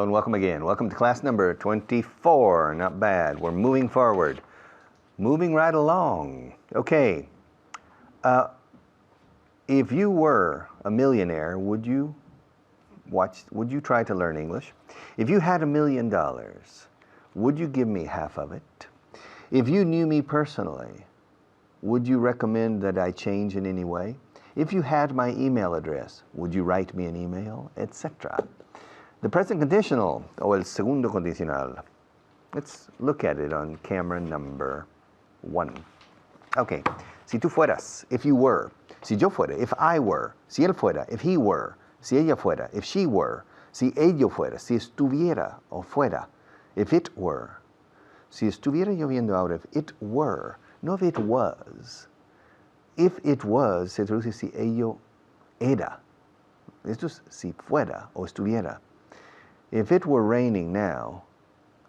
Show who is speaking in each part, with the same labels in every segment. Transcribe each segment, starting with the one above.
Speaker 1: Hello and welcome again. Welcome to class number 24. Not bad. We're moving forward. Moving right along. Okay. If you were a millionaire, would you try to learn English? If you had $1 million, would you give me half of it? If you knew me personally, would you recommend that I change in any way? If you had my email address, would you write me an email, etc.? The present conditional, o el segundo condicional. Let's look at it on camera number 1. Okay. Si tú fueras, if you were. Si yo fuera, if I were. Si él fuera, if he were. Si ella fuera, if she were. Si ello fuera, si estuviera o fuera. If it were. Si estuviera lloviendo ahora, if it were. No if it was. If it was, se traduce si ello era. Esto es si fuera o estuviera. If it were raining now,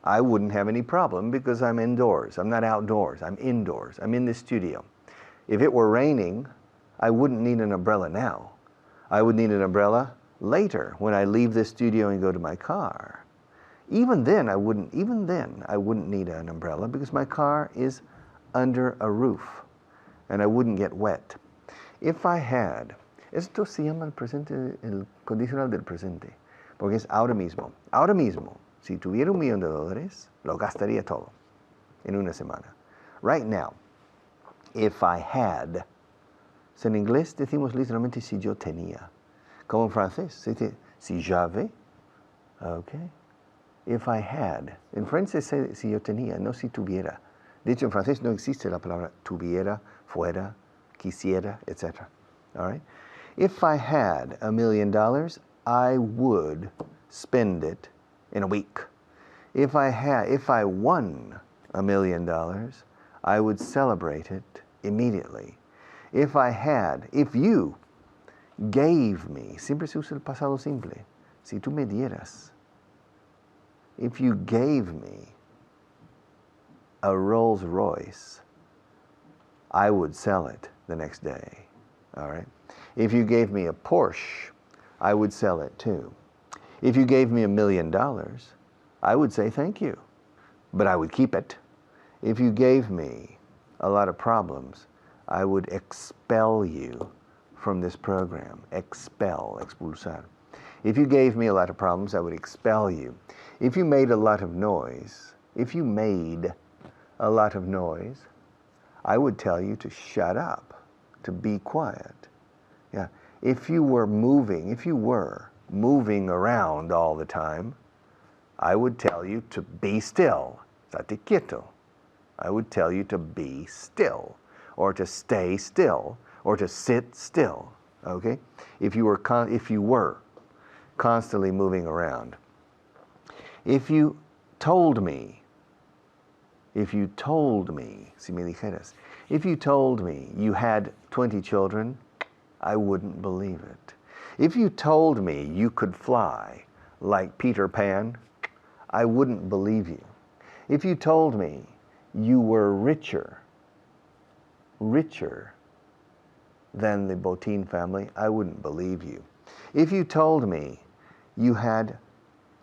Speaker 1: I wouldn't have any problem because I'm indoors. I'm not outdoors. I'm indoors. I'm in the studio. If it were raining, I wouldn't need an umbrella now. I would need an umbrella later when I leave this studio and go to my car. Even then I wouldn't need an umbrella because my car is under a roof and I wouldn't get wet. If I had, esto se llama el presente, el condicional del presente. Porque es ahora mismo. Ahora mismo, si tuviera $1 million, lo gastaría todo en una semana. Right now, if I had. So en inglés decimos literalmente si yo tenía. Como en francés, se dice si j'avais. Okay. If I had. En francés se dice si yo tenía, no si tuviera. De hecho, en francés no existe la palabra tuviera, fuera, quisiera, etc. All right? If I had $1 million, I would spend it in a week. If I won $1 million, I would celebrate it immediately. If you gave me, siempre se usa el pasado simple, si tú me dieras, if you gave me a Rolls Royce, I would sell it the next day. All right? If you gave me a Porsche, I would sell it too. If you gave me $1 million, I would say thank you, but I would keep it. If you gave me a lot of problems, I would expel you from this program. Expel, expulsar. If you gave me a lot of problems, I would expel you. If you made a lot of noise, I would tell you to shut up, to be quiet. Yeah. If you were moving around all the time, I would tell you to be still. State quieto. I would tell you to be still, or to stay still, or to sit still. Okay? If you were constantly moving around. If you told me, si me dijeras, if you told me you had 20 children, I wouldn't believe it. If you told me you could fly like Peter Pan, I wouldn't believe you. If you told me you were richer than the Botín family, I wouldn't believe you. If you told me you had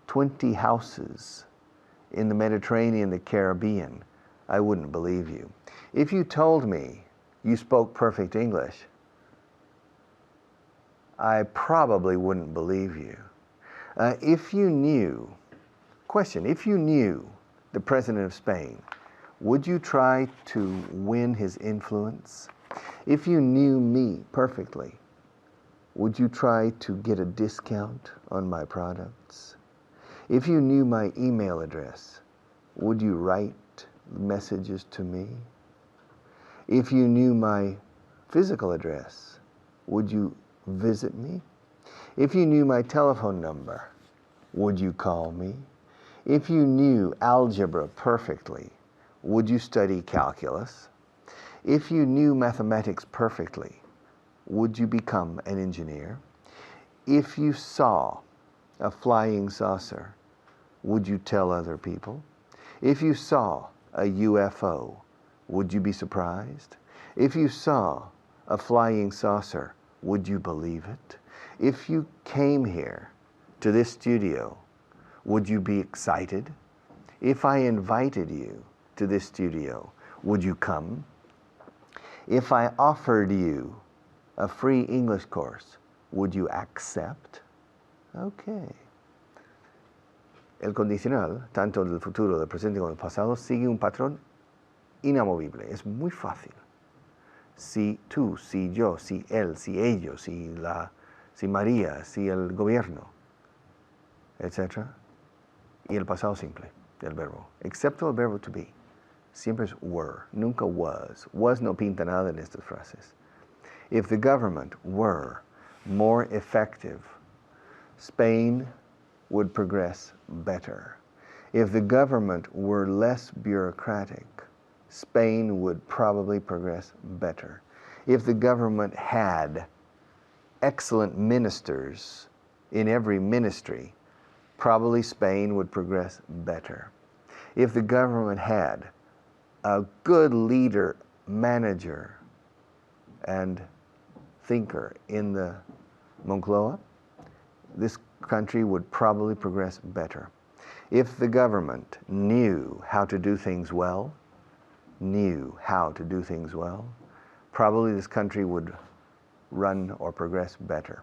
Speaker 1: 20 houses in the Mediterranean, the Caribbean, I wouldn't believe you. If you told me you spoke perfect English, I probably wouldn't believe you. If you knew the President of Spain, would you try to win his influence? If you knew me perfectly, would you try to get a discount on my products? If you knew my email address, would you write messages to me? If you knew my physical address, would you visit me? If you knew my telephone number, would you call me? If you knew algebra perfectly, would you study calculus? If you knew mathematics perfectly, would you become an engineer? If you saw a flying saucer, would you tell other people? If you saw a UFO, would you be surprised? If you saw a flying saucer, would you believe it? If you came here to this studio would you be excited? If I invited you to this studio, would you come? If I offered you a free English course, would you accept? Okay. El condicional, tanto del futuro, del presente como del pasado, sigue un patrón inamovible. Es muy fácil. Si tú, si yo, si él, si ellos, si María, si el gobierno, etc. Y el pasado simple del verbo, excepto el verbo to be. Siempre es were, nunca was. Was no pinta nada en estas frases. If the government were more effective, Spain would progress better. If the government were less bureaucratic, Spain would probably progress better. If the government had excellent ministers in every ministry, probably Spain would progress better. If the government had a good leader, manager, and thinker in the Moncloa, this country would probably progress better. If the government knew how to do things well, probably this country would run or progress better.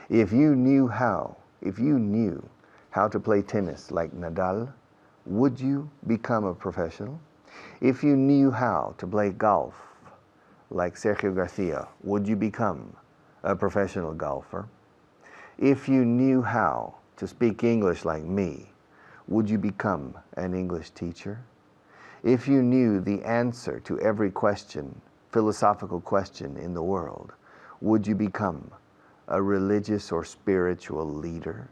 Speaker 1: If you knew how to play tennis like Nadal, would you become a professional? If you knew how to play golf like Sergio Garcia, would you become a professional golfer? If you knew how to speak English like me, would you become an English teacher? If you knew the answer to every question, philosophical question in the world, would you become a religious or spiritual leader?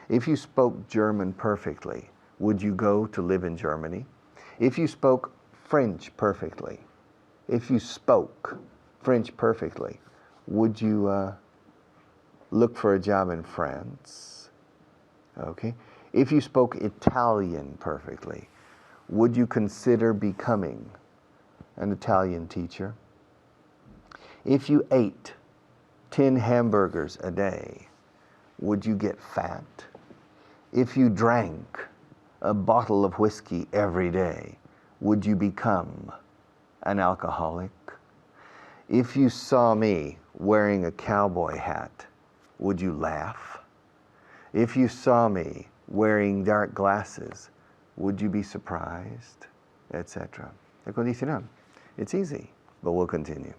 Speaker 1: If you spoke German perfectly, would you go to live in Germany? If you spoke French perfectly, would you look for a job in France? Okay. If you spoke Italian perfectly, would you consider becoming an Italian teacher? If you ate 10 hamburgers a day, would you get fat? If you drank a bottle of whiskey every day, would you become an alcoholic? If you saw me wearing a cowboy hat, would you laugh? If you saw me wearing dark glasses, would you be surprised? Etc. El condicional. It's easy, but we'll continue.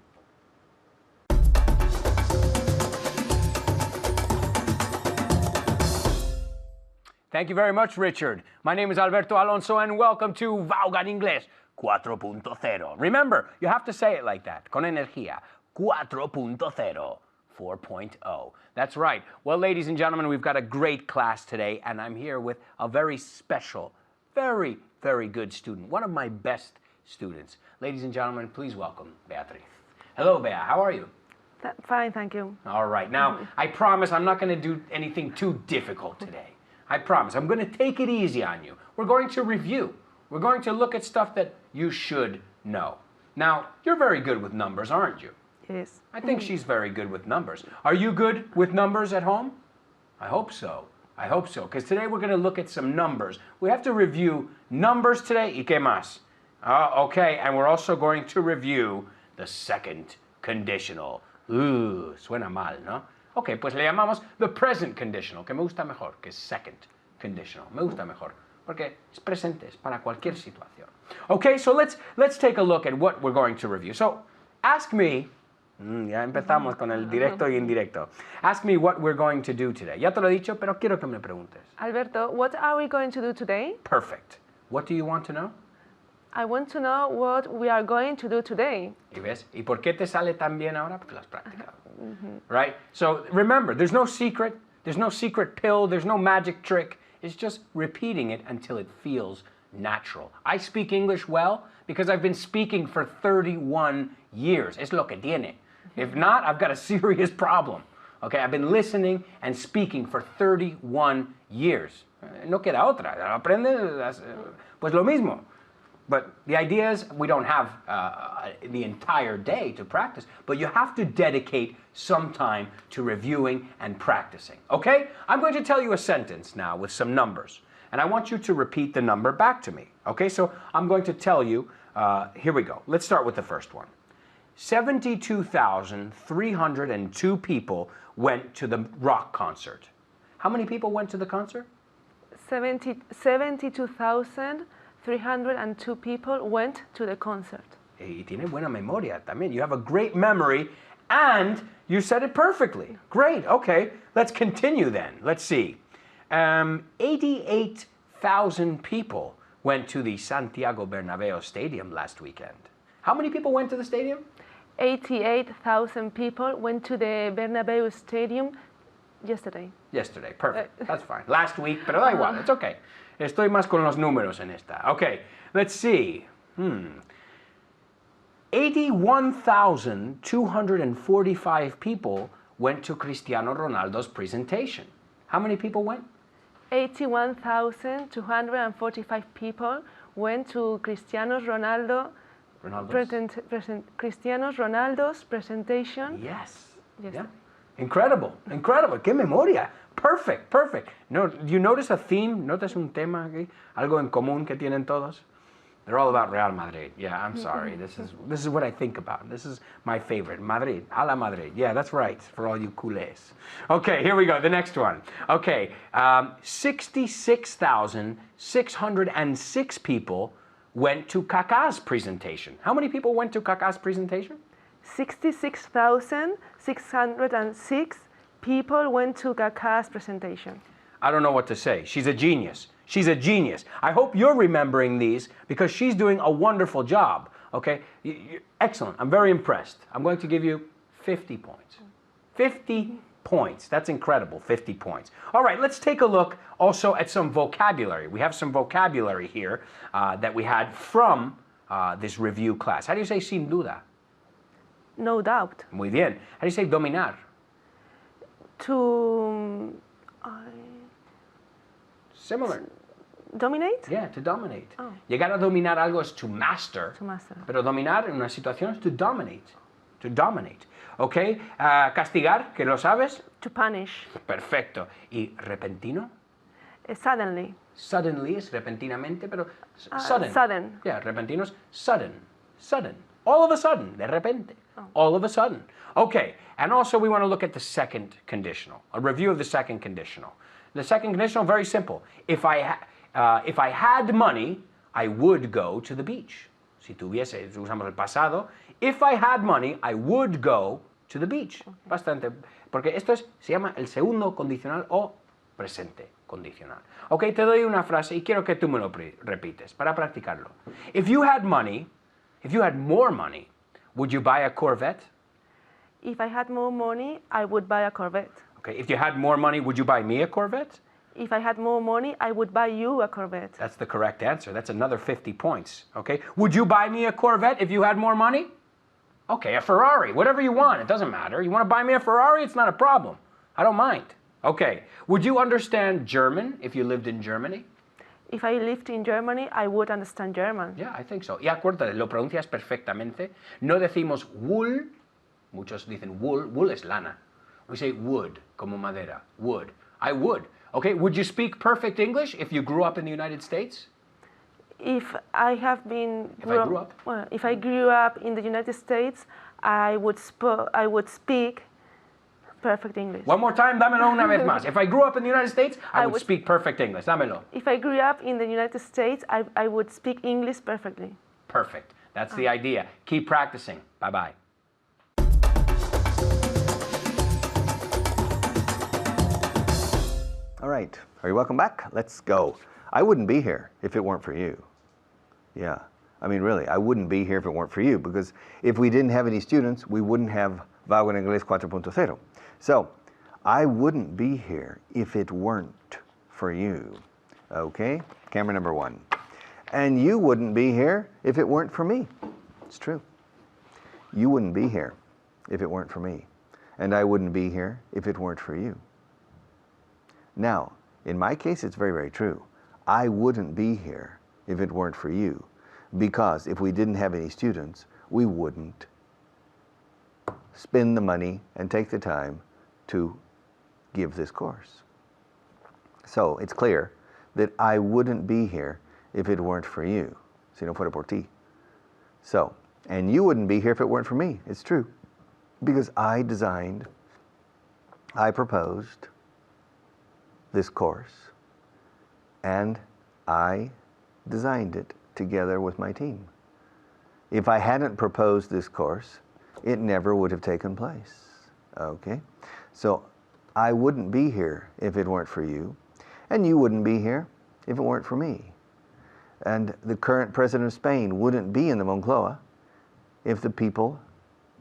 Speaker 2: Thank you very much, Richard. My name is Alberto Alonso, and welcome to Vaughan English 4.0. Remember, you have to say it like that, con energía. 4.0, 4.0. That's right. Well, ladies and gentlemen, we've got a great class today, and I'm here with a very special, very, very good student, one of my best students. Ladies and gentlemen, please welcome Beatriz. Hello, Bea. How are you?
Speaker 3: Fine, thank you.
Speaker 2: All right. Now, I promise I'm not going to do anything too difficult today. I promise. I'm going to take it easy on you. We're going to review. We're going to look at stuff that you should know. Now, you're very good with numbers, aren't you?
Speaker 3: Yes.
Speaker 2: I think she's very good with numbers. Are you good with numbers at home? I hope so. I hope so. Because today we're going to look at some numbers. We have to review numbers today. ¿Y qué más? Okay, and we're also going to review the second conditional. Suena mal, ¿no? Ok, pues le llamamos the present conditional, que me gusta mejor que second conditional. Me gusta mejor, porque es presente, es para cualquier situación. Okay, so let's take a look at what we're going to review. So, ask me, ya empezamos con el directo y indirecto. Ask me what we're going to do today. Ya te lo he dicho, pero quiero que me preguntes.
Speaker 3: Alberto, what are we going to do today?
Speaker 2: Perfect. What do you want to know?
Speaker 3: I want to know what we are going to do today.
Speaker 2: ¿Y ves? ¿Y por qué te sale tan bien ahora? Porque lo has practicado. Right? So remember, there's no secret pill, there's no magic trick. It's just repeating it until it feels natural. I speak English well because I've been speaking for 31 years. Es lo que tiene. If not, I've got a serious problem. Okay, I've been listening and speaking for 31 years. No queda otra. Aprendes, pues lo mismo. But the idea is we don't have the entire day to practice, but you have to dedicate some time to reviewing and practicing. Okay? I'm going to tell you a sentence now with some numbers, and I want you to repeat the number back to me. Okay? So I'm going to tell you, here we go. Let's start with the first one. 72,302 people went to the rock concert. How many people went to the concert?
Speaker 3: 72,302 people went to the concert.
Speaker 2: Y tiene buena memoria también. You have a great memory and you said it perfectly. Great. Okay. Let's continue then. Let's see. 88,000 people went to the Santiago Bernabéu Stadium last weekend. How many people went to the stadium?
Speaker 3: 88,000 people went to the Bernabeu Stadium yesterday.
Speaker 2: Yesterday. Perfect. That's fine. Last week, pero da igual. It's okay. Estoy más con los números en esta. Okay. Let's see. 81,245 people went to Cristiano Ronaldo's presentation. How many people went?
Speaker 3: 81,245 people went to Cristiano Ronaldo's presentation.
Speaker 2: Yes.
Speaker 3: Yes.
Speaker 2: Yeah. Incredible. Incredible. Qué memoria. Perfect. Perfect. No, do you notice a theme? ¿Notas un tema aquí? Algo en común que tienen todos? They're all about Real Madrid. Yeah, I'm sorry. This is what I think about. This is my favorite. Madrid. A la Madrid. Yeah, that's right. For all you culés. Okay, here we go. The next one. Okay. 66,606 people went to Kaká's presentation. How many people went to Kaká's presentation?
Speaker 3: 66,606 people went to Kaká's presentation.
Speaker 2: I don't know what to say. She's a genius. She's a genius. I hope you're remembering these because she's doing a wonderful job. Okay? Excellent. I'm very impressed. I'm going to give you 50 points. 50 points. That's incredible. 50 points. All right, let's take a look also at some vocabulary. We have some vocabulary here that we had from this review class. How do you say sin duda?
Speaker 3: No doubt.
Speaker 2: Muy bien. How do you say dominar?
Speaker 3: To
Speaker 2: Similar.
Speaker 3: dominate?
Speaker 2: Yeah, to dominate.
Speaker 3: Oh.
Speaker 2: Llegar a dominar algo es to master.
Speaker 3: To master.
Speaker 2: Pero dominar en una situación es to dominate. To dominate. ¿Ok? Castigar, que lo sabes.
Speaker 3: To punish.
Speaker 2: Perfecto. ¿Y repentino?
Speaker 3: Suddenly.
Speaker 2: Suddenly es repentinamente, pero sudden.
Speaker 3: Sudden.
Speaker 2: Yeah, repentino es sudden. Sudden. All of a sudden. De repente.
Speaker 3: Oh.
Speaker 2: All of a sudden. Okay. And also we want to look at the second conditional. A review of the second conditional. The second conditional, very simple. If I had money, I would go to the beach. Si tuviese, usamos el pasado. If I had money, I would go to the beach. Okay. Bastante. Porque esto se llama el segundo condicional o presente condicional. Ok, te doy una frase y quiero que tú me lo repites para practicarlo. If you had money, if you had more money, would you buy a Corvette?
Speaker 3: If I had more money, I would buy a Corvette.
Speaker 2: Okay, if you had more money, would you buy me a Corvette?
Speaker 3: If I had more money, I would buy you a Corvette.
Speaker 2: That's the correct answer. That's another 50 points. Okay, would you buy me a Corvette if you had more money? Okay, a Ferrari, whatever you want. It doesn't matter. You want to buy me a Ferrari? It's not a problem. I don't mind. Okay, would you understand German if you lived in Germany?
Speaker 3: If I lived in Germany, I would understand German.
Speaker 2: Yeah, I think so. Y acuérdate, lo pronuncias perfectamente. No decimos wool. Muchos dicen wool. Wool es lana. We say wood, como madera. Wood. I would. Okay, would you speak perfect English if you grew up in the United States?
Speaker 3: If I grew up in the United States, I would speak perfect English.
Speaker 2: One more time, dámelo una vez más. If I grew up in the United States, I would speak perfect English. Dámelo.
Speaker 3: If I grew up in the United States, I would speak English perfectly.
Speaker 2: Perfect. That's the idea. Keep practicing. Bye-bye.
Speaker 1: All right, are you welcome back? Let's go. I wouldn't be here if it weren't for you. Yeah, I mean really, I wouldn't be here if it weren't for you because if we didn't have any students, we wouldn't have Vago en Inglés 4.0. So, I wouldn't be here if it weren't for you. Okay, camera number one. And you wouldn't be here if it weren't for me. It's true. You wouldn't be here if it weren't for me. And I wouldn't be here if it weren't for you. Now, in my case, it's very, very true. I wouldn't be here if it weren't for you. because if we didn't have any students, we wouldn't spend the money and take the time to give this course. So it's clear that I wouldn't be here if it weren't for you. Si no fuera por ti. So, and you wouldn't be here if it weren't for me. It's true. Because I proposed this course, and I designed it together with my team. If I hadn't proposed this course, it never would have taken place. Okay? So I wouldn't be here if it weren't for you, and you wouldn't be here if it weren't for me. And the current president of Spain wouldn't be in the Moncloa if the people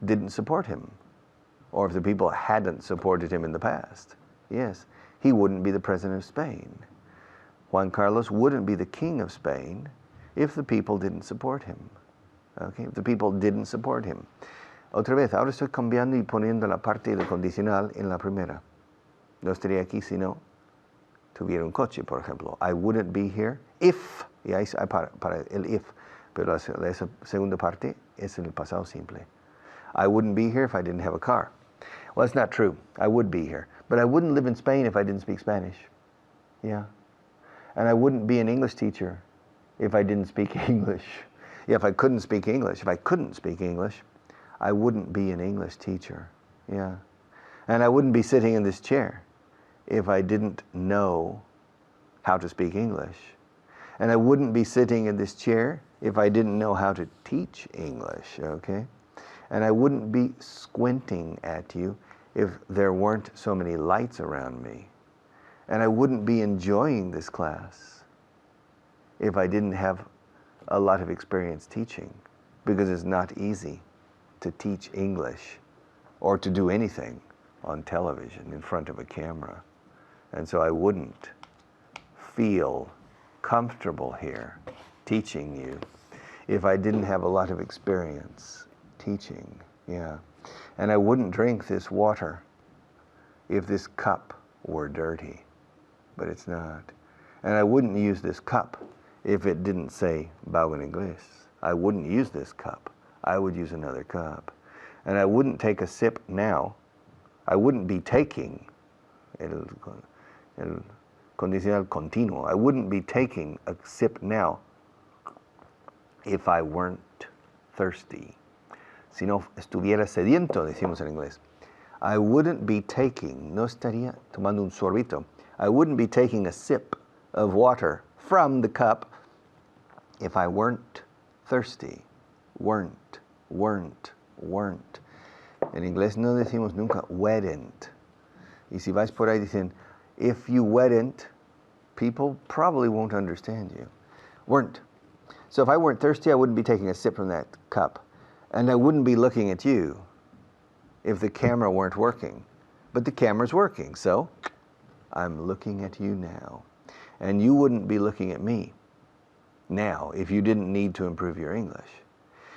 Speaker 1: didn't support him, or if the people hadn't supported him in the past. Yes, he wouldn't be the president of Spain. Juan Carlos wouldn't be the king of Spain if the people didn't support him. Okay, if the people didn't support him. Otra vez, ahora estoy cambiando y poniendo la parte del condicional en la primera. No estaría aquí si no tuviera un coche, por ejemplo. I wouldn't be here if, y ahí para el if, pero esa segunda parte es en el pasado simple. I wouldn't be here if I didn't have a car. Well, that's not true. I would be here. But I wouldn't live in Spain if I didn't speak Spanish. Yeah. And I wouldn't be an English teacher if I didn't speak English. Yeah, if I couldn't speak English, I wouldn't be an English teacher. Yeah. And I wouldn't be sitting in this chair if I didn't know how to speak English. And I wouldn't be sitting in this chair if I didn't know how to teach English, okay? And I wouldn't be squinting at you if there weren't so many lights around me. And I wouldn't be enjoying this class if I didn't have a lot of experience teaching, because it's not easy to teach English or to do anything on television in front of a camera. And so I wouldn't feel comfortable here teaching you if I didn't have a lot of experience teaching. Yeah. And I wouldn't drink this water if this cup were dirty, but it's not. And I wouldn't use this cup if it didn't say Bao en Inglés. I wouldn't use this cup. I would use another cup. And I wouldn't take a sip now. I wouldn't be taking el condicional continuo. I wouldn't be taking a sip now if I weren't thirsty. Si no estuviera sediento, decimos en inglés. I wouldn't be taking, no estaría tomando un sorbito. I wouldn't be taking a sip of water from the cup if I weren't thirsty. Weren't. En inglés no decimos nunca weren't. Y si vais por ahí dicen, if you weren't, people probably won't understand you. Weren't. So if I weren't thirsty, I wouldn't be taking a sip from that cup. And I wouldn't be looking at you if the camera weren't working. But the camera's working, so I'm looking at you now. And you wouldn't be looking at me now if you didn't need to improve your English.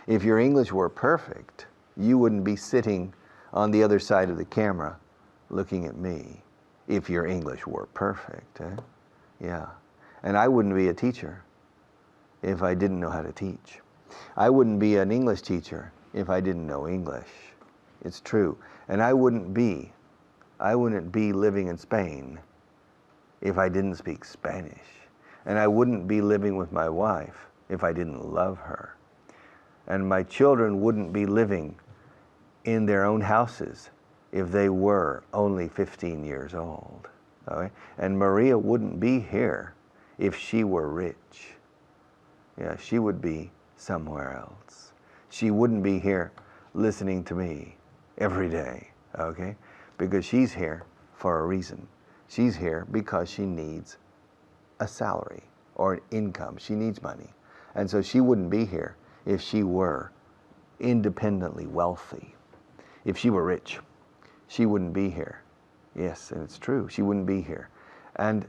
Speaker 1: If your English were perfect, you wouldn't be sitting on the other side of the camera looking at me if your English were perfect. Yeah. And I wouldn't be a teacher if I didn't know how to teach. I wouldn't be an English teacher if I didn't know English. It's true. And I wouldn't be living in Spain if I didn't speak Spanish. And I wouldn't be living with my wife if I didn't love her. And my children wouldn't be living in their own houses if they were only 15 years old. Okay? And Maria wouldn't be here if she were rich. Yeah, she would be somewhere else. She wouldn't be here listening to me every day, okay? Because she's here for a reason. She's here because she needs a salary or an income. She needs money. And so she wouldn't be here if she were independently wealthy. If she were rich, she wouldn't be here. Yes, and it's true. She wouldn't be here. And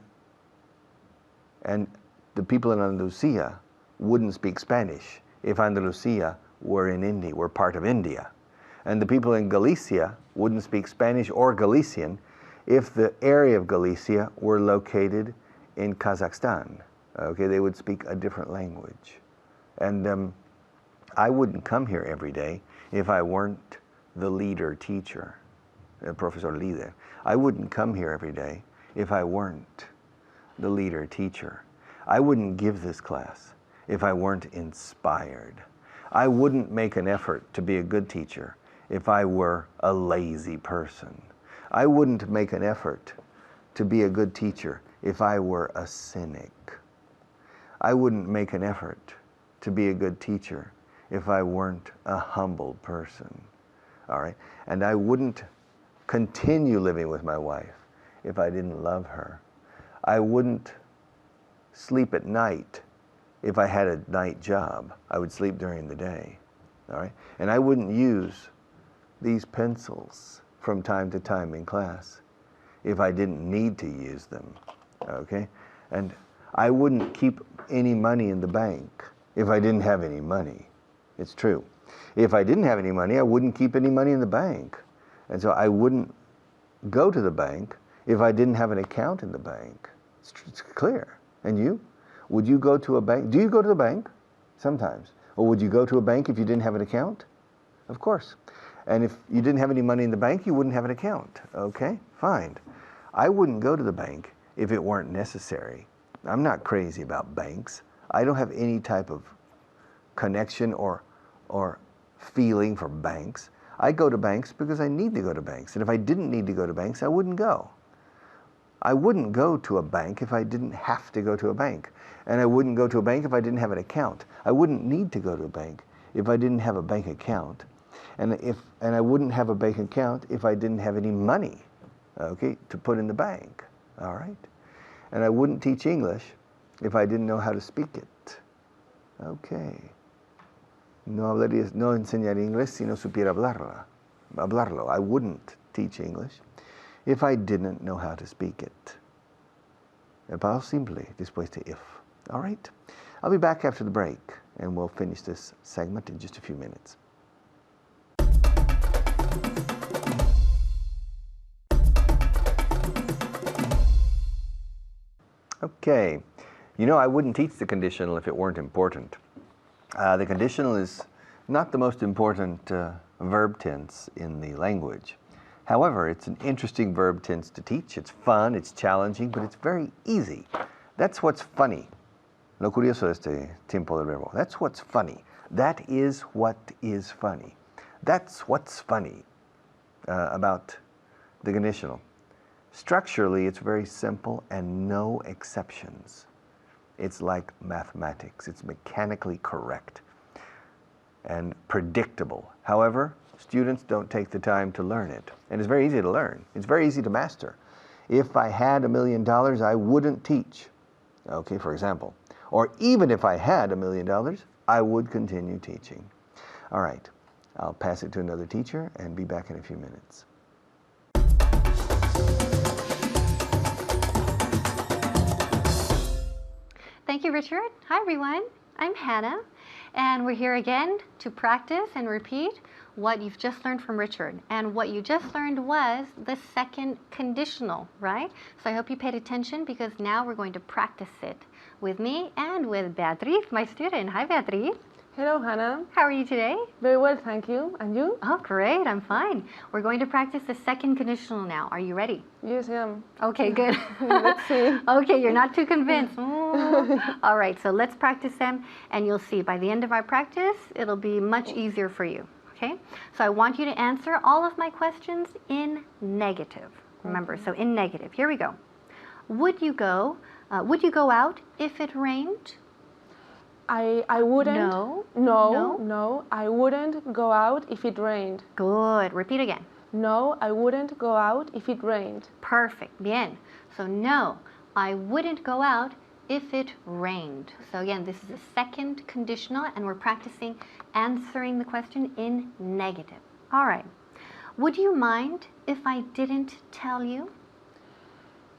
Speaker 1: the people in Andalusia wouldn't speak Spanish if Andalusia were part of India. And the people in Galicia wouldn't speak Spanish or Galician if the area of Galicia were located in Kazakhstan. Okay, they would speak a different language. And I wouldn't come here every day if I weren't the leader teacher, Professor Líder. I wouldn't come here every day if I weren't the leader teacher. I wouldn't give this class if I weren't inspired. I wouldn't make an effort to be a good teacher if I were a lazy person. I wouldn't make an effort to be a good teacher if I were a cynic. I wouldn't make an effort to be a good teacher if I weren't a humble person. All right? And I wouldn't continue living with my wife if I didn't love her. I wouldn't sleep at night if I had a night job. I would sleep during the day. All right? And I wouldn't use these pencils from time to time in class if I didn't need to use them. Okay? And I wouldn't keep any money in the bank if I didn't have any money. It's true. If I didn't have any money, I wouldn't keep any money in the bank. And so I wouldn't go to the bank if I didn't have an account in the bank. It's clear. And you? Would you go to a bank? Do you go to the bank? Sometimes. Or would you go to a bank if you didn't have an account? Of course. And if you didn't have any money in the bank, you wouldn't have an account. Okay? Fine. I wouldn't go to the bank if it weren't necessary. I'm not crazy about banks. I don't have any type of connection or feeling for banks. I go to banks because I need to go to banks. And if I didn't need to go to banks, I wouldn't go. I wouldn't go to a bank if I didn't have to go to a bank. And I wouldn't go to a bank if I didn't have an account. I wouldn't need to go to a bank if I didn't have a bank account. And I wouldn't have a bank account if I didn't have any money, okay, to put in the bank. All right? And I wouldn't teach English if I didn't know how to speak it. Okay. No enseñaría inglés si no supiera hablarlo. I wouldn't teach English if I didn't know how to speak it. El pasado simple después de if. All right? I'll be back after the break, and we'll finish this segment in just a few minutes. Okay. You know, I wouldn't teach the conditional if it weren't important. The conditional is not the most important verb tense in the language. However, it's an interesting verb tense to teach. It's fun, it's challenging, but it's very easy. That's what's funny. Lo curioso de este tiempo del verbo. That's what's funny. That is what is funny. That's what's funny about the conditional. Structurally, it's very simple and no exceptions. It's like mathematics. It's mechanically correct and predictable. However, students don't take the time to learn it. And it's very easy to learn. It's very easy to master. If I had $1 million, I wouldn't teach. Okay, for example. Or even if I had $1 million, I would continue teaching. All right, I'll pass it to another teacher and be back in a few minutes.
Speaker 4: Thank you, Richard. Hi, everyone. I'm Hannah, and we're here again to practice and repeat what you've just learned from Richard. And what you just learned was the second conditional, right? So I hope you paid attention because now we're going to practice it with me and with Beatriz, my student. Hi, Beatriz.
Speaker 3: Hello, Hannah.
Speaker 4: How are you today?
Speaker 3: Very well, thank you. And you?
Speaker 4: Oh, great. I'm fine. We're going to practice the second conditional now. Are you ready?
Speaker 3: Yes, I am.
Speaker 4: Okay, good.
Speaker 3: Let's see.
Speaker 4: Okay, you're not too convinced. All right, so let's practice them, and you'll see by the end of our practice, it'll be much easier for you. Okay? So I want you to answer all of my questions in negative. Remember, so in negative. Here we go. Would you go out if it rained?
Speaker 3: I wouldn't.
Speaker 4: No.
Speaker 3: No, I wouldn't go out if it rained.
Speaker 4: Good. Repeat again.
Speaker 3: No, I wouldn't go out if it rained.
Speaker 4: Perfect. Bien. So no, I wouldn't go out if it rained. So again, this is the second conditional, and we're practicing answering the question in negative. All right. Would you mind if I didn't tell you?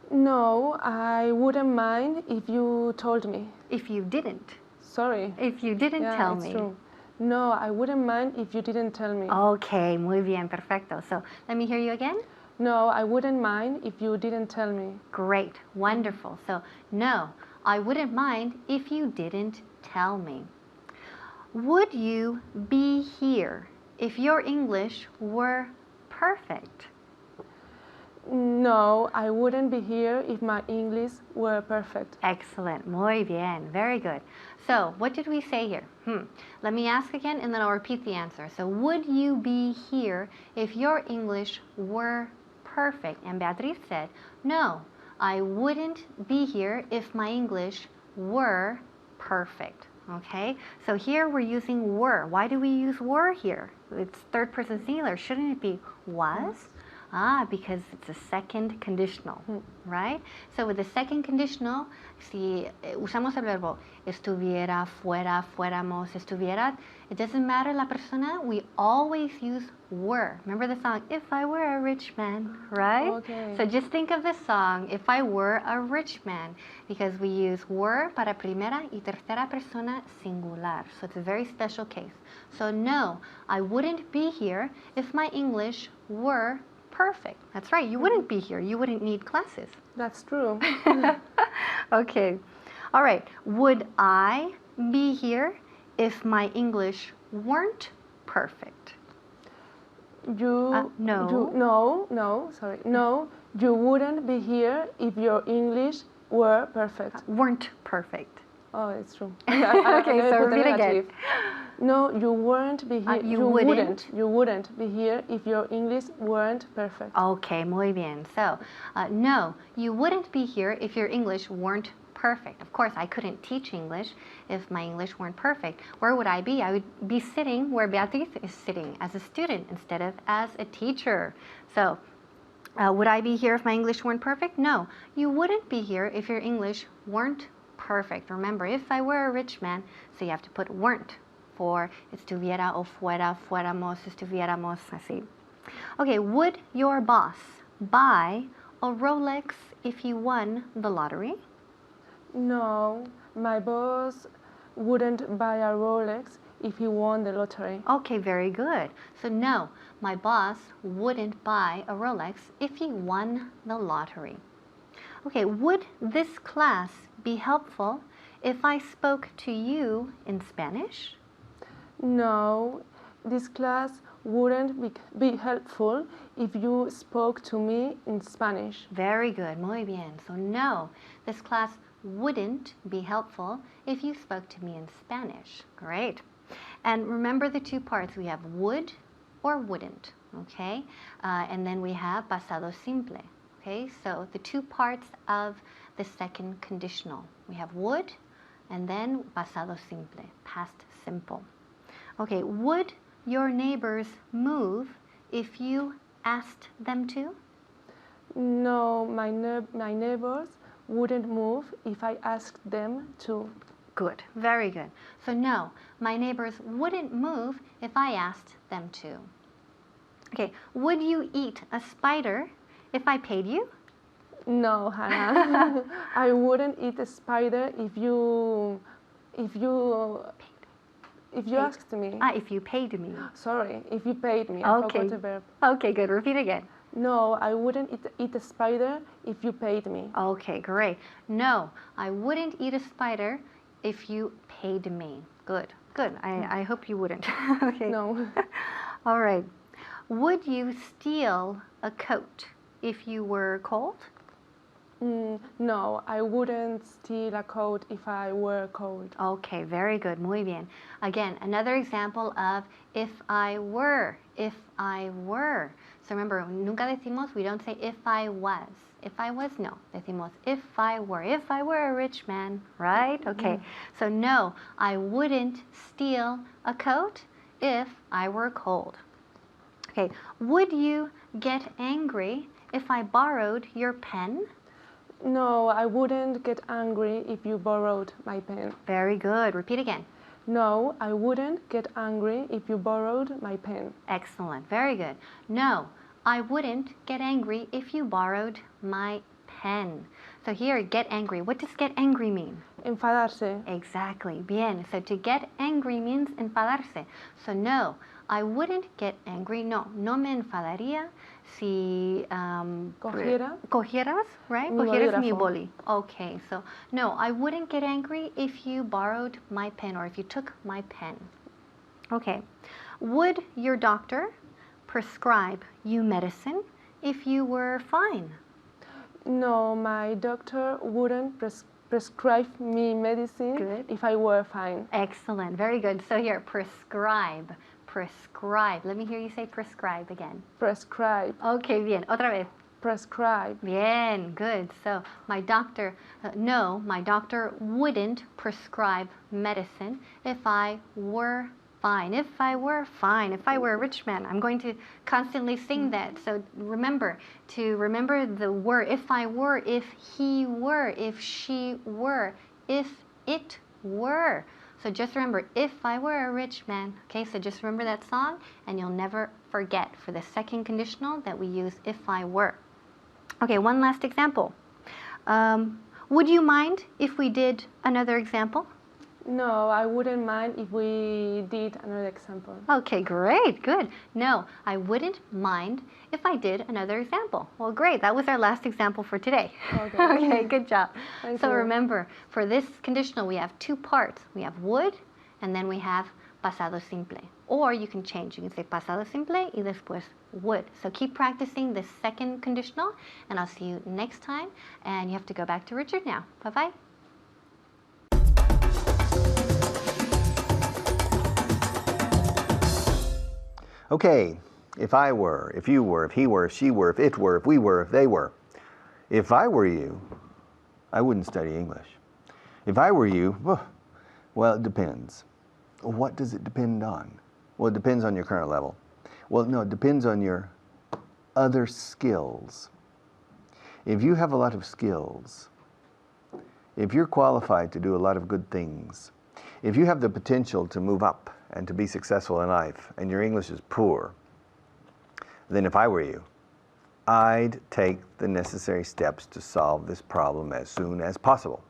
Speaker 3: No, I wouldn't mind if you told me.
Speaker 4: If you didn't.
Speaker 3: Sorry.
Speaker 4: If you didn't tell me.
Speaker 3: True. No, I wouldn't mind if you didn't tell me.
Speaker 4: Okay, muy bien, perfecto. So let me hear you again.
Speaker 3: No, I wouldn't mind if you didn't tell me.
Speaker 4: Great, wonderful. So no, I wouldn't mind if you didn't tell me. Would you be here if your English were perfect?
Speaker 3: No, I wouldn't be here if my English were perfect.
Speaker 4: Excellent. Muy bien. Very good. So, what did we say here? Let me ask again and then I'll repeat the answer. So, would you be here if your English were perfect? And Beatriz said, no, I wouldn't be here if my English were perfect. Okay? So, here we're using were. Why do we use were here? It's third person singular. Shouldn't it be was? Because it's a second conditional, right? So with the second conditional, si usamos el verbo estuviera, fuera, fuéramos, estuvieran, it doesn't matter la persona, we always use were. Remember the song, If I Were a Rich Man, right?
Speaker 3: Okay.
Speaker 4: So just think of this song, If I Were a Rich Man, because we use were para primera y tercera persona singular. So it's a very special case. So no, I wouldn't be here if my English were perfect. That's right. You wouldn't be here. You wouldn't need classes.
Speaker 3: That's true.
Speaker 4: Okay. All right. Would I be here if my English weren't perfect?
Speaker 3: No. Sorry. No, you wouldn't be here if your English were perfect.
Speaker 4: Weren't perfect.
Speaker 3: Oh, it's true.
Speaker 4: Okay, so
Speaker 3: put the
Speaker 4: repeat again.
Speaker 3: negative. No, you wouldn't be here.
Speaker 4: You wouldn't.
Speaker 3: You wouldn't be here if your English weren't perfect.
Speaker 4: Okay, muy bien. So, no, you wouldn't be here if your English weren't perfect. Of course, I couldn't teach English if my English weren't perfect. Where would I be? I would be sitting where Beatriz is sitting, as a student instead of as a teacher. So, would I be here if my English weren't perfect? No, you wouldn't be here if your English weren't perfect. Remember, if I were a rich man, so you have to put weren't for estuviera o fuera, fuéramos, estuviéramos, así. Okay, would your boss buy a Rolex if he won the lottery?
Speaker 3: No, my boss wouldn't buy a Rolex if he won the lottery.
Speaker 4: Okay, very good. So no, my boss wouldn't buy a Rolex if he won the lottery. Okay, would this class be helpful if I spoke to you in Spanish?
Speaker 3: No, this class wouldn't be helpful if you spoke to me in Spanish.
Speaker 4: Very good, muy bien. So no, this class wouldn't be helpful if you spoke to me in Spanish. Great. And remember the two parts. We have would or wouldn't, okay? And then we have pasado simple, okay? So the two parts of the second conditional. We have would and then pasado simple, past simple. Okay, would your neighbors move if you asked them to?
Speaker 3: No, my neighbors wouldn't move if I asked them to.
Speaker 4: Good, very good. So no, my neighbors wouldn't move if I asked them to. Okay, would you eat a spider if I paid you?
Speaker 3: No, Hannah. I wouldn't eat a spider if you asked me.
Speaker 4: If you paid me.
Speaker 3: Sorry, if you paid me. I
Speaker 4: Okay.
Speaker 3: forgot the verb.
Speaker 4: Okay, good. Repeat again.
Speaker 3: No, I wouldn't eat a spider if you paid me.
Speaker 4: Okay, great. No, I wouldn't eat a spider if you paid me. Good, good. I hope you wouldn't. Okay.
Speaker 3: No.
Speaker 4: All right. Would you steal a coat if you were cold?
Speaker 3: No, I wouldn't steal a coat if I were cold.
Speaker 4: Okay, very good. Muy bien. Again, another example of if I were, if I were. So remember, nunca decimos, we don't say if I was. If I was, no. Decimos if I were a rich man, right? Okay. So no, I wouldn't steal a coat if I were cold. Okay, would you get angry if I borrowed your pen?
Speaker 3: No, I wouldn't get angry if you borrowed my pen.
Speaker 4: Very good. Repeat again.
Speaker 3: No, I wouldn't get angry if you borrowed my pen.
Speaker 4: Excellent. Very good. No, I wouldn't get angry if you borrowed my pen. So here, get angry. What does get angry mean?
Speaker 3: Enfadarse.
Speaker 4: Exactly. Bien. So to get angry means enfadarse. So no, I wouldn't get angry. No, no me enfadaría si cogieras, right?
Speaker 3: Mi
Speaker 4: Cogieras mi
Speaker 3: bolígrafo.
Speaker 4: boli. Okay. So no, I wouldn't get angry if you borrowed my pen or if you took my pen. Okay. Would your doctor prescribe you medicine if you were fine?
Speaker 3: No, my doctor wouldn't prescribe me medicine
Speaker 4: Good.
Speaker 3: if I were fine.
Speaker 4: Excellent. Very good. So here, prescribe. Prescribe. Let me hear you say prescribe again.
Speaker 3: Prescribe.
Speaker 4: Okay, bien. Otra vez.
Speaker 3: Prescribe.
Speaker 4: Bien, good. So my doctor, no, my doctor wouldn't prescribe medicine if I were fine. If I were fine, if I were a rich man. I'm going to constantly sing that. So remember the word. If I were, if he were, if she were, if it were. So just remember, if I were a rich man. Okay, so just remember that song and you'll never forget for the second conditional that we use if I were. Okay, one last example. Would you mind if we did another example?
Speaker 3: No, I wouldn't mind if we did another example.
Speaker 4: Okay, great, good. No, I wouldn't mind if I did another example. Well, great, that was our last example for today.
Speaker 3: Okay.
Speaker 4: Okay, good job.
Speaker 3: Thank
Speaker 4: So
Speaker 3: you.
Speaker 4: remember, for this conditional, we have two parts. We have would, and then we have pasado simple. Or you can change. You can say pasado simple y después would. So keep practicing the second conditional, and I'll see you next time. And you have to go back to Richard now. Bye-bye.
Speaker 1: Okay, if I were, if you were, if he were, if she were, if it were, if we were, if they were. If I were you, I wouldn't study English. If I were you, well, it depends. What does it depend on? Well, it depends on your current level. Well, no, it depends on your other skills. If you have a lot of skills, if you're qualified to do a lot of good things, if you have the potential to move up and to be successful in life, and your English is poor, then if I were you, I'd take the necessary steps to solve this problem as soon as possible.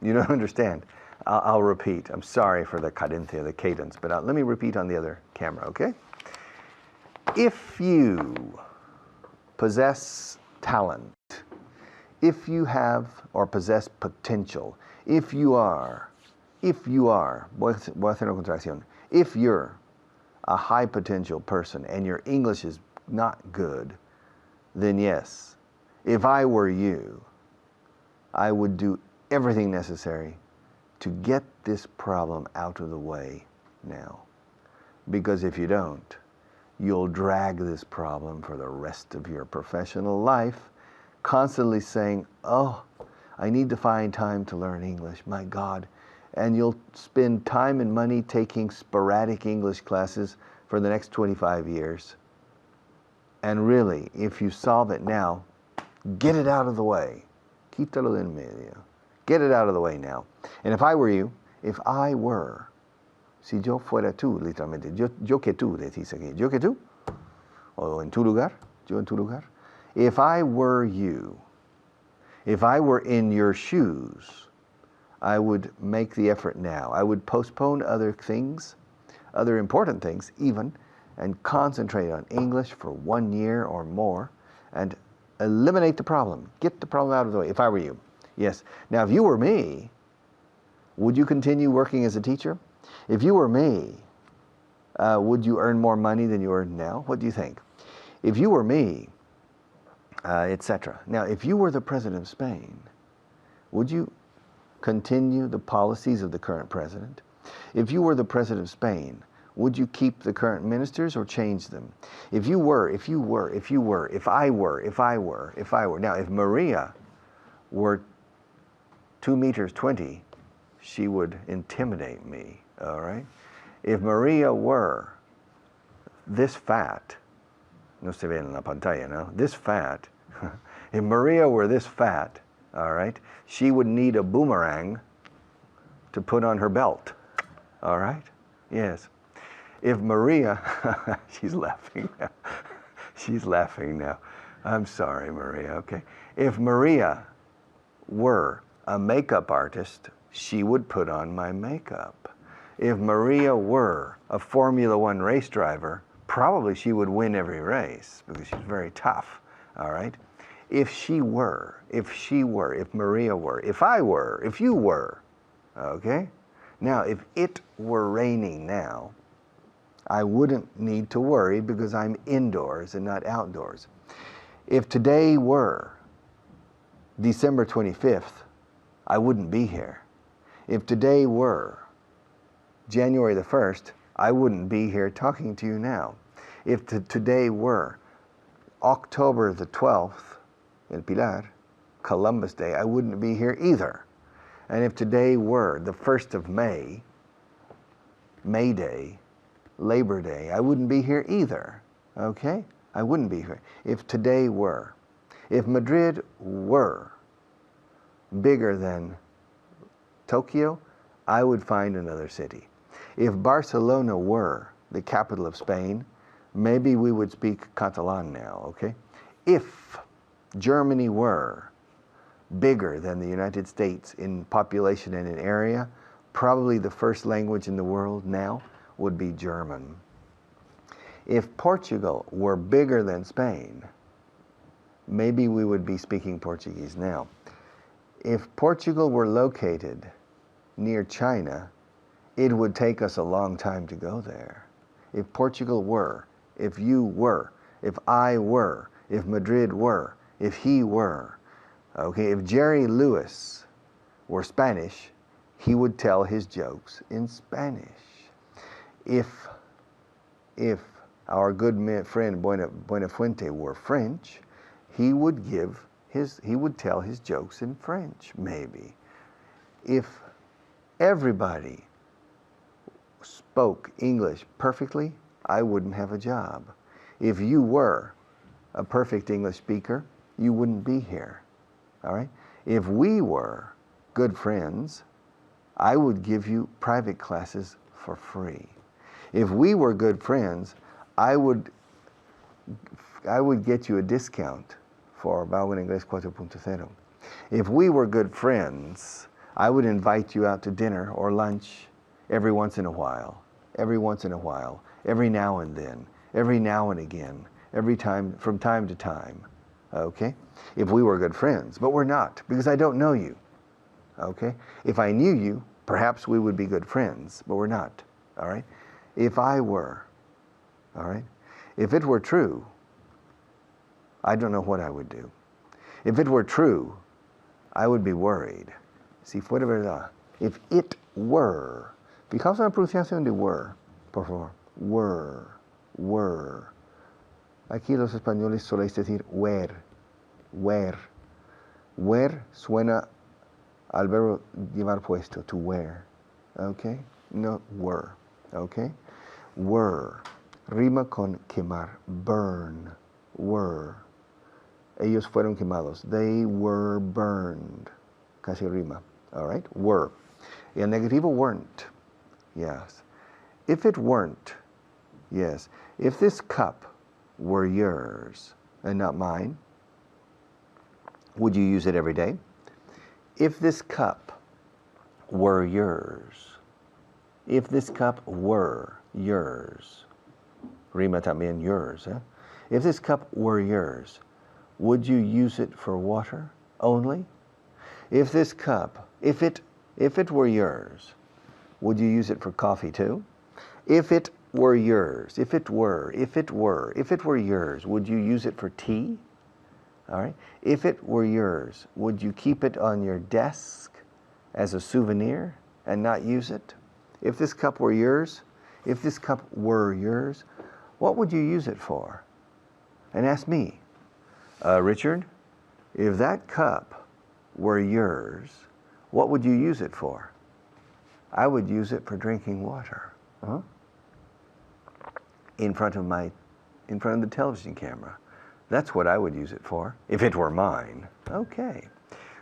Speaker 1: You don't understand. I'll repeat. I'm sorry for the cadencia, the cadence, but let me repeat on the other camera, okay? If you possess talent, if you have or possess potential, if you are, voy a hacer una contracción, if you're a high potential person and your English is not good, then yes, if I were you, I would do everything necessary to get this problem out of the way now. Because if you don't, you'll drag this problem for the rest of your professional life, constantly saying, oh, I need to find time to learn English, my God. And you'll spend time and money taking sporadic English classes for the next 25 years. And really, if you solve it now, get it out of the way. Quítalo de en medio. Get it out of the way now. And if I were you, if I were, si yo fuera tú, literalmente, yo que tú, decís aquí, yo que tú, o en tu lugar, yo en tu lugar. If I were you, if I were in your shoes, I would make the effort now. I would postpone other things, other important things even, and concentrate on English for 1 year or more and eliminate the problem. Get the problem out of the way, if I were you. Yes. Now, if you were me, would you continue working as a teacher? If you were me, would you earn more money than you earn now? What do you think? If you were me, etc. Now, if you were the president of Spain, would you continue the policies of the current president? If you were the president of Spain, would you keep the current ministers or change them? If I were. Now, if Maria were 2 meters 20, she would intimidate me, all right? If Maria were this fat, no se ve en la pantalla, no? This fat, if Maria were this fat, all right, she would need a boomerang to put on her belt, all right? Yes. If Maria, she's laughing now. She's laughing now. I'm sorry, Maria, okay? If Maria were a makeup artist, she would put on my makeup. If Maria were a Formula One race driver, probably she would win every race because she's very tough, all right? If Maria were, if I were, if you were, okay? Now, if it were raining now, I wouldn't need to worry because I'm indoors and not outdoors. If today were December 25th, I wouldn't be here. If today were January the 1st, I wouldn't be here talking to you now. If today were October the 12th, El Pilar, Columbus Day, I wouldn't be here either. And if today were the 1st of May, May Day, Labor Day, I wouldn't be here either, okay? I wouldn't be here. If today were, if Madrid were bigger than Tokyo, I would find another city. If Barcelona were the capital of Spain, maybe we would speak Catalan now, okay? If Germany were bigger than the United States in population and in area, probably the first language in the world now would be German. If Portugal were bigger than Spain, maybe we would be speaking Portuguese now. If Portugal were located near China, it would take us a long time to go there. If Portugal were, if you were, if I were, if Madrid were, if he were, okay, if Jerry Lewis were Spanish, he would tell his jokes in Spanish. If our good friend Buenafuente were French, he would tell his jokes in French, maybe. If everybody spoke English perfectly, I wouldn't have a job. If you were a perfect English speaker, you wouldn't be here, all right? If we were good friends, I would give you private classes for free. If we were good friends, I would get you a discount for Bauer Inglés 4.0. If we were good friends, I would invite you out to dinner or lunch every once in a while, every now and then, every now and again, every time, from time to time, okay? If we were good friends, but we're not, because I don't know you, okay? If I knew you, perhaps we would be good friends, but we're not, all right? If I were, all right? If it were true, I don't know what I would do. If it were true, I would be worried. Si fuera verdad. If it were, fijaos en la pronunciación de were, por favor. Were. Aquí los españoles soléis decir were. Were suena al verbo llevar puesto, to wear. Okay? No were. Okay? Were. Rima con quemar. Burn. Were. Ellos fueron quemados. They were burned. Casi rima. All right? Were. Y el negativo weren't. Yes. If it weren't, yes. If this cup were yours and not mine, would you use it every day? If this cup were yours, if this cup were yours, rima también yours, eh? If this cup were yours, would you use it for water only? If this cup, if it were yours, would you use it for coffee too? If it were yours, if it were yours, would you use it for tea? All right. If it were yours, would you keep it on your desk as a souvenir and not use it? If this cup were yours, what would you use it for? And ask me, Richard, if that cup were yours, what would you use it for? I would use it for drinking water. Huh? In front of the television camera. That's what I would use it for, if it were mine. Okay.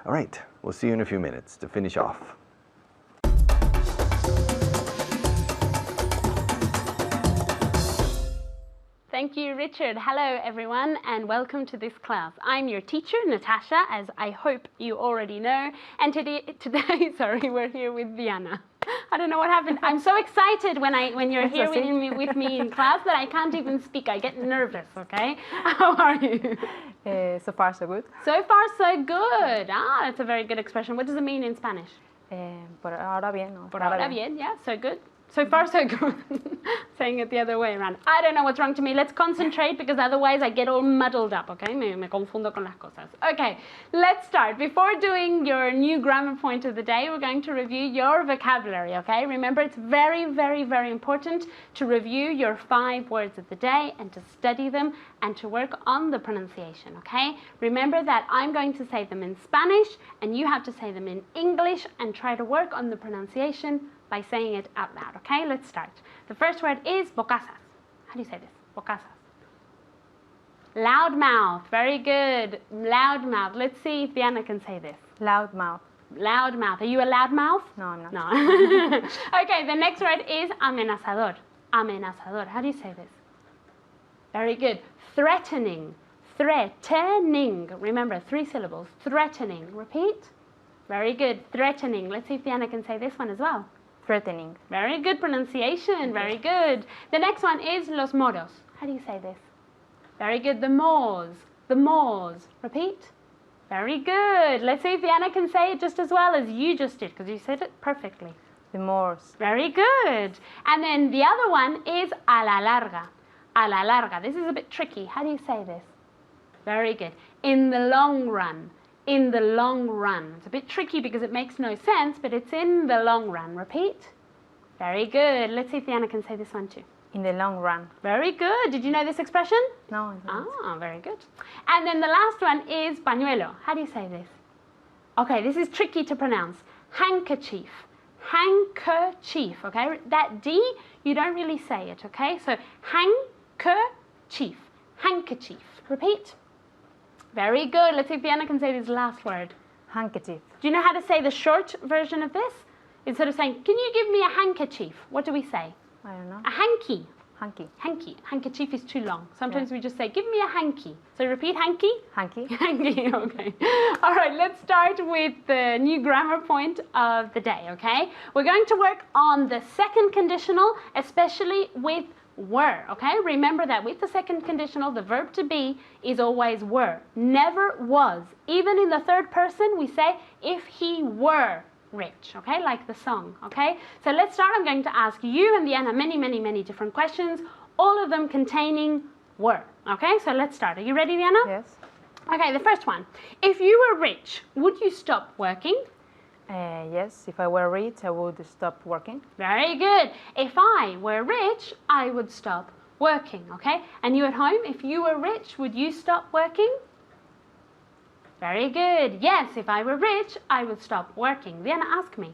Speaker 1: All right, we'll see you in a few minutes to finish off.
Speaker 5: Thank you, Richard. Hello, everyone, and welcome to this class. I'm your teacher, Natasha, as I hope you already know. And today, we're here with Diana. I don't know what happened. I'm so excited when you're here with me in class that I can't even speak. I get nervous, okay? How are you?
Speaker 6: So far, so good.
Speaker 5: So far, so good. Ah, that's a very good expression. What does it mean in Spanish?
Speaker 6: Por ahora bien, ¿no?
Speaker 5: Por ahora bien, yeah, so good. So far, so good. Saying it the other way around. I don't know what's wrong to me. Let's concentrate because otherwise I get all muddled up, okay? Me confundo con las cosas. Okay, let's start. Before doing your new grammar point of the day, we're going to review your vocabulary, okay? Remember, it's very, very, very important to review your 5 words of the day and to study them and to work on the pronunciation, okay? Remember that I'm going to say them in Spanish and you have to say them in English and try to work on the pronunciation by saying it out loud, okay? Let's start. The first word is bocazas. How do you say this? Bocazas. Loud mouth. Very good. Loud mouth. Let's see if Diana can say this.
Speaker 6: Loud mouth.
Speaker 5: Loud mouth. Are you a loud mouth?
Speaker 6: No, I'm not.
Speaker 5: No. Okay, the next word is amenazador. Amenazador. How do you say this? Very good. Threatening. Threatening. Remember, 3 syllables. Threatening. Repeat. Very good. Threatening. Let's see if Diana can say this one as well.
Speaker 6: Threatening.
Speaker 5: Very good pronunciation. Very good. The next one is los moros. How do you say this? Very good. The Moors. The Moors. Repeat. Very good. Let's see if Diana can say it just as well as you just did because you said it perfectly.
Speaker 6: The Moors.
Speaker 5: Very good. And then the other one is a la larga. A la larga. This is a bit tricky. How do you say this? Very good. In the long run. In the long run. It's a bit tricky because it makes no sense, but it's in the long run. Repeat. Very good. Let's see if Diana can say this one too.
Speaker 6: In the long run.
Speaker 5: Very good. Did you know this expression?
Speaker 6: No, I don't.
Speaker 5: Ah, very good. And then the last one is pañuelo. How do you say this? Okay, this is tricky to pronounce. Handkerchief. Handkerchief, okay? That D, you don't really say it, okay? So handkerchief. Handkerchief. Repeat. Very good. Let's see if Diana can say this last word.
Speaker 6: Handkerchief.
Speaker 5: Do you know how to say the short version of this? Instead of saying, can you give me a handkerchief? What do we say?
Speaker 6: I don't know.
Speaker 5: A hanky.
Speaker 6: Hanky.
Speaker 5: Hanky. Handkerchief is too long. Sometimes we just say, give me a hanky. So repeat hanky.
Speaker 6: Hanky.
Speaker 5: Hanky, okay. All right, let's start with the new grammar point of the day, okay? We're going to work on the second conditional, especially with were, okay? Remember that with the second conditional, the verb to be is always were, never was. Even in the third person, we say, if he were rich, okay? Like the song, okay? So let's start. I'm going to ask you and Diana many, many, many different questions, all of them containing were, okay? So let's start. Are you ready, Diana?
Speaker 6: Yes.
Speaker 5: Okay, the first one. If you were rich, would you stop working?
Speaker 6: Yes, if I were rich, I would stop working.
Speaker 5: Very good. If I were rich, I would stop working, okay? And you at home, if you were rich, would you stop working? Very good. Yes, if I were rich, I would stop working. Diana, ask me.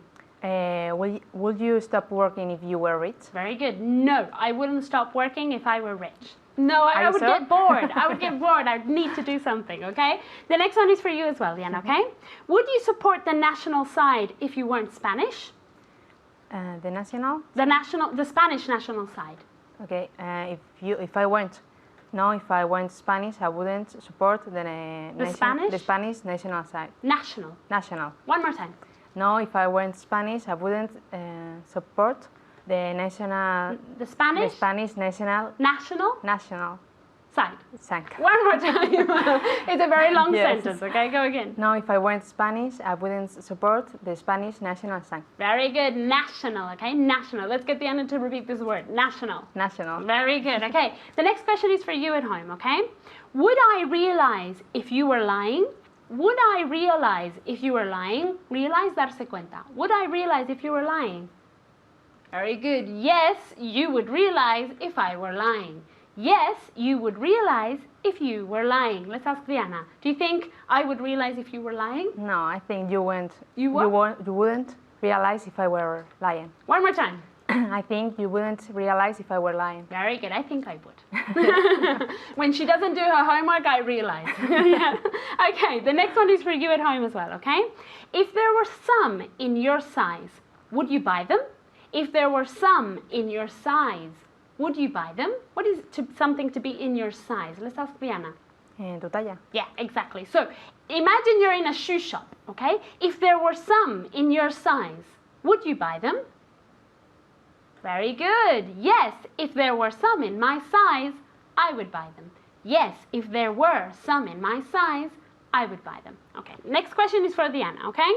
Speaker 6: Would you stop working if you were rich?
Speaker 5: Very good. No, I wouldn't stop working if I were rich. No, I
Speaker 6: you
Speaker 5: would
Speaker 6: sure?
Speaker 5: get bored. I would get bored. I'd need to do something, okay? The next one is for you as well, Diana, okay? Would you support the national side if you weren't Spanish?
Speaker 6: The national?
Speaker 5: The Spanish national side.
Speaker 6: Okay. If I went Spanish, I wouldn't support the Spanish national side.
Speaker 5: National.
Speaker 6: National.
Speaker 5: One more time.
Speaker 6: No, if I went Spanish, I wouldn't support the national.
Speaker 5: The Spanish.
Speaker 6: The Spanish national
Speaker 5: National side.
Speaker 6: side.
Speaker 5: One more time. It's a very long
Speaker 6: Yes.
Speaker 5: sentence, okay? Go again.
Speaker 6: No, if I went Spanish, I wouldn't support the Spanish national side.
Speaker 5: Very good. National, okay? National. Let's get Diana to repeat this word. National.
Speaker 6: National.
Speaker 5: Very good. Okay. The next question is for you at home, okay? Would I realize if you were lying? Would I realize if you were lying? Realize, darse cuenta. Would I realize if you were lying? Very good. Yes, you would realize if I were lying. Yes, you would realize if you were lying. Let's ask Diana. Do you think I would realize if you were lying?
Speaker 6: No, I think you wouldn't.
Speaker 5: You what?
Speaker 6: You wouldn't realize if I were lying.
Speaker 5: One more time.
Speaker 6: I think you wouldn't realize if I were lying.
Speaker 5: Very good. I think I would. When she doesn't do her homework, I realize. Yeah. Okay, the next one is for you at home as well, okay? If there were some in your size, would you buy them? If there were some in your size, would you buy them? What is something to be in your size? Let's ask Diana.
Speaker 6: En tu talla.
Speaker 5: Yeah, exactly. So imagine you're in a shoe shop, okay? If there were some in your size, would you buy them? Very good. Yes, if there were some in my size, I would buy them. Yes, if there were some in my size, I would buy them. Okay, next question is for Diana, okay?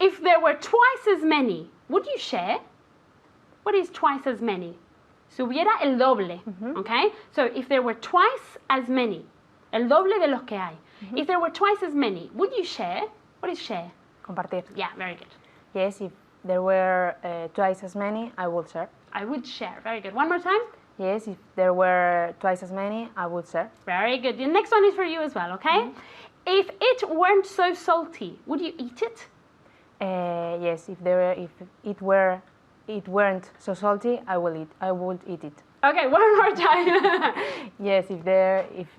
Speaker 5: if there were twice as many, would you share? What is twice as many? Si hubiera el doble, okay? So if there were twice as many, el doble de los que hay. If there were twice as many, would you share? What is share?
Speaker 6: Compartir.
Speaker 5: Yeah, very good.
Speaker 6: Yes, if there were twice as many, I would share.
Speaker 5: I would share. Very good. One more time.
Speaker 6: Yes, if there were twice as many, I would share.
Speaker 5: Very good. The next one is for you as well, okay? If it weren't so salty, would you eat it?
Speaker 6: Yes, if it weren't so salty, I would eat it.
Speaker 5: Okay, one more time.
Speaker 6: Yes, if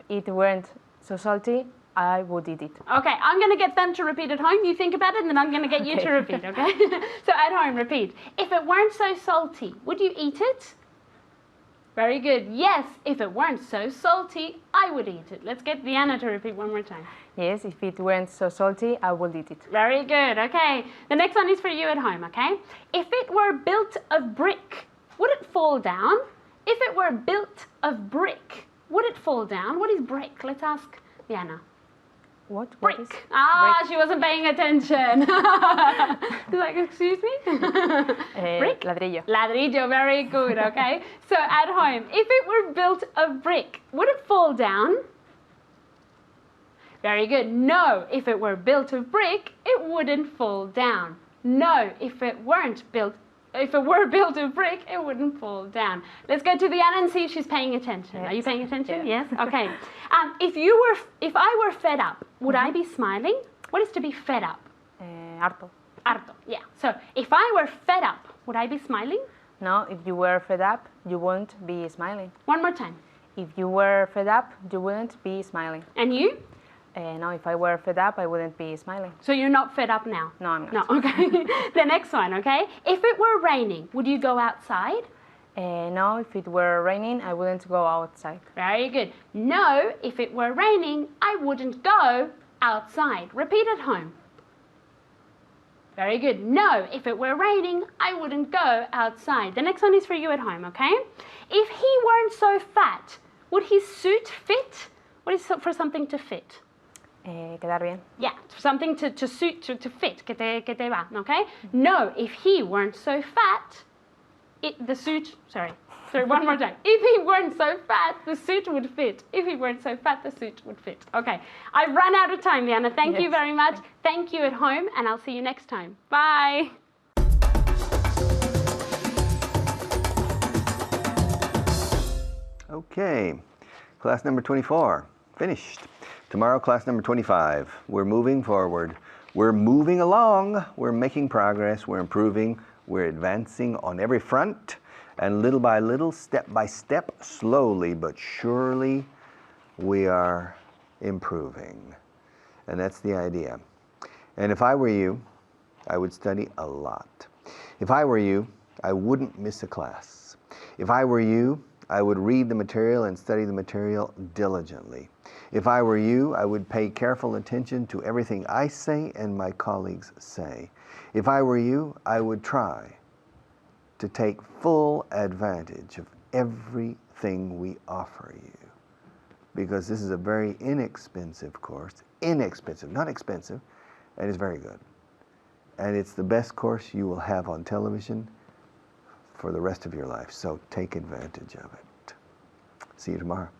Speaker 6: it weren't so salty, I would eat it.
Speaker 5: Okay, I'm going to get them to repeat at home. You think about it, and then I'm going to get you to repeat, okay? So at home, repeat. If it weren't so salty, would you eat it? Very good. Yes, if it weren't so salty, I would eat it. Let's get Diana to repeat one more time.
Speaker 6: Yes, if it weren't so salty, I would eat it.
Speaker 5: Very good. Okay. The next one is for you at home, okay? If it were built of brick, would it fall down? If it were built of brick, would it fall down? What is brick? Let's ask Diana.
Speaker 6: What is
Speaker 5: Brick.
Speaker 6: brick?
Speaker 5: She wasn't paying attention. She's like, excuse me? Brick?
Speaker 6: Ladrillo.
Speaker 5: Ladrillo, very good, okay? So at home, if it were built of brick, would it fall down? Very good. No, if it were built of brick, it wouldn't fall down. No, if it were built of brick, it wouldn't fall down. Let's go to Diana and see if she's paying attention.
Speaker 6: Yes.
Speaker 5: Are you paying attention?
Speaker 6: Yes.
Speaker 5: Yes? Okay. If I were fed up, would I be smiling? What is to be fed up?
Speaker 6: Harto.
Speaker 5: Harto, yeah. So if I were fed up, would I be smiling?
Speaker 6: No, if you were fed up, you wouldn't be smiling.
Speaker 5: One more time.
Speaker 6: If you were fed up, you wouldn't be smiling.
Speaker 5: And you?
Speaker 6: No, if I were fed up, I wouldn't be smiling.
Speaker 5: So you're not fed up now?
Speaker 6: No, I'm
Speaker 5: No,
Speaker 6: not.
Speaker 5: okay. The next one, okay? If it were raining, would you go outside?
Speaker 6: No, if it were raining, I wouldn't go outside.
Speaker 5: Very good. No, if it were raining, I wouldn't go outside. Repeat at home. Very good. No, if it were raining, I wouldn't go outside. The next one is for you at home, okay? If he weren't so fat, would his suit fit? What is for something to fit?
Speaker 6: Quedar bien.
Speaker 5: Yeah, something to suit, to fit, que te va, okay? No, if he weren't so fat, one more time. If he weren't so fat, the suit would fit. If he weren't so fat, the suit would fit. Okay, I've run out of time, Diana. Thank you very much. Thank you at home, and I'll see you next time. Bye.
Speaker 1: Okay, class number 24, finished. Tomorrow, class number 25. We're moving forward. We're moving along. We're making progress. We're improving. We're advancing on every front. And little by little, step by step, slowly but surely, we are improving. And that's the idea. And if I were you, I would study a lot. If I were you, I wouldn't miss a class. If I were you, I would read the material and study the material diligently. If I were you, I would pay careful attention to everything I say and my colleagues say. If I were you, I would try to take full advantage of everything we offer you. Because this is a very inexpensive course. Inexpensive, not expensive, and it's very good. And it's the best course you will have on television for the rest of your life. So take advantage of it. See you tomorrow.